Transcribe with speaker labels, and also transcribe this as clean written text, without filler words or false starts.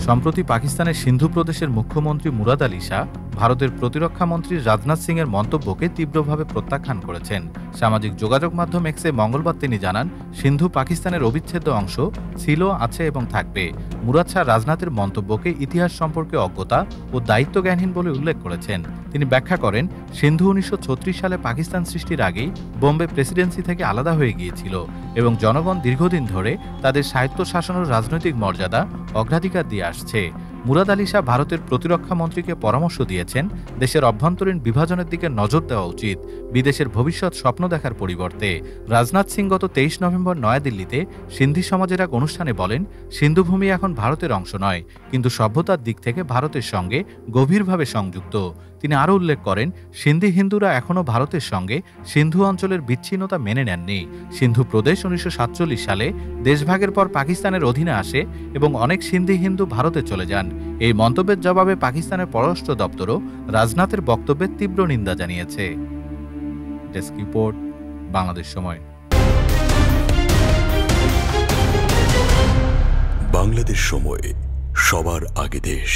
Speaker 1: সম্প্রতি পাকিস্তানের সিন্ধু প্রদেশের মুখ্যমন্ত্রী মুরাদ আলী শাহ ভারতের প্রতিরক্ষা মন্ত্রী রাজনাথ সিং এর মন্তব্যকে তীব্রভাবে প্রত্যাখ্যান করেছেন। সামাজিক যোগাযোগ মাধ্যম এক্সে মঙ্গলবার তিনি জানান, সিন্ধু পাকিস্তানের অবিচ্ছেদ্য অংশ ছিল, আছে এবং থাকবে। মুরাদ শাহ রাজনাথের মন্তব্যকে ইতিহাস সম্পর্কে অজ্ঞতা ও দায়িত্বজ্ঞানহীন বলে উল্লেখ করেছেন। তিনি ব্যাখ্যা করেন, সিন্ধু 1936 সালে পাকিস্তান সৃষ্টির আগেই বোম্বে প্রেসিডেন্সি থেকে আলাদা হয়ে গিয়েছিল এবং জনগণ দীর্ঘদিন ধরে তাদের স্বায়ত্তশাসন ও রাজনৈতিক মর্যাদা অগ্রাধিকার দিয়ে আসছে। মুরাদ আলী শাহ ভারতের প্রতিরক্ষা মন্ত্রীকে পরামর্শ দিয়েছেন, দেশের অভ্যন্তরীণ বিভাজনের দিকে নজর দেওয়া উচিত, বিদেশের ভবিষ্যৎ স্বপ্ন দেখার পরিবর্তে। রাজনাথ সিং গত 23 নভেম্বর নয়াদিল্লিতে সিন্ধি সমাজের এক অনুষ্ঠানে বলেন, সিন্ধুভূমি এখন ভারতের অংশ নয়, কিন্তু সভ্যতার দিক থেকে ভারতের সঙ্গে গভীরভাবে সংযুক্ত। তিনি আরও উল্লেখ করেন, সিন্ধি হিন্দুরা এখনও ভারতের সঙ্গে সিন্ধু অঞ্চলের বিচ্ছিন্নতা মেনে নেননি। সিন্ধু প্রদেশ 1947 সালে দেশভাগের পর পাকিস্তানের অধীনে আসে এবং অনেক সিন্ধি হিন্দু ভারতে চলে যান। এই মন্তব্যের জবাবে পাকিস্তানের পররাষ্ট্র দপ্তরও রাজনাথের বক্তব্যের তীব্র নিন্দা জানিয়েছে। ডেস্ক রিপোর্ট, বাংলাদেশ সময়।
Speaker 2: বাংলাদেশ সময়, সবার আগে দেশ।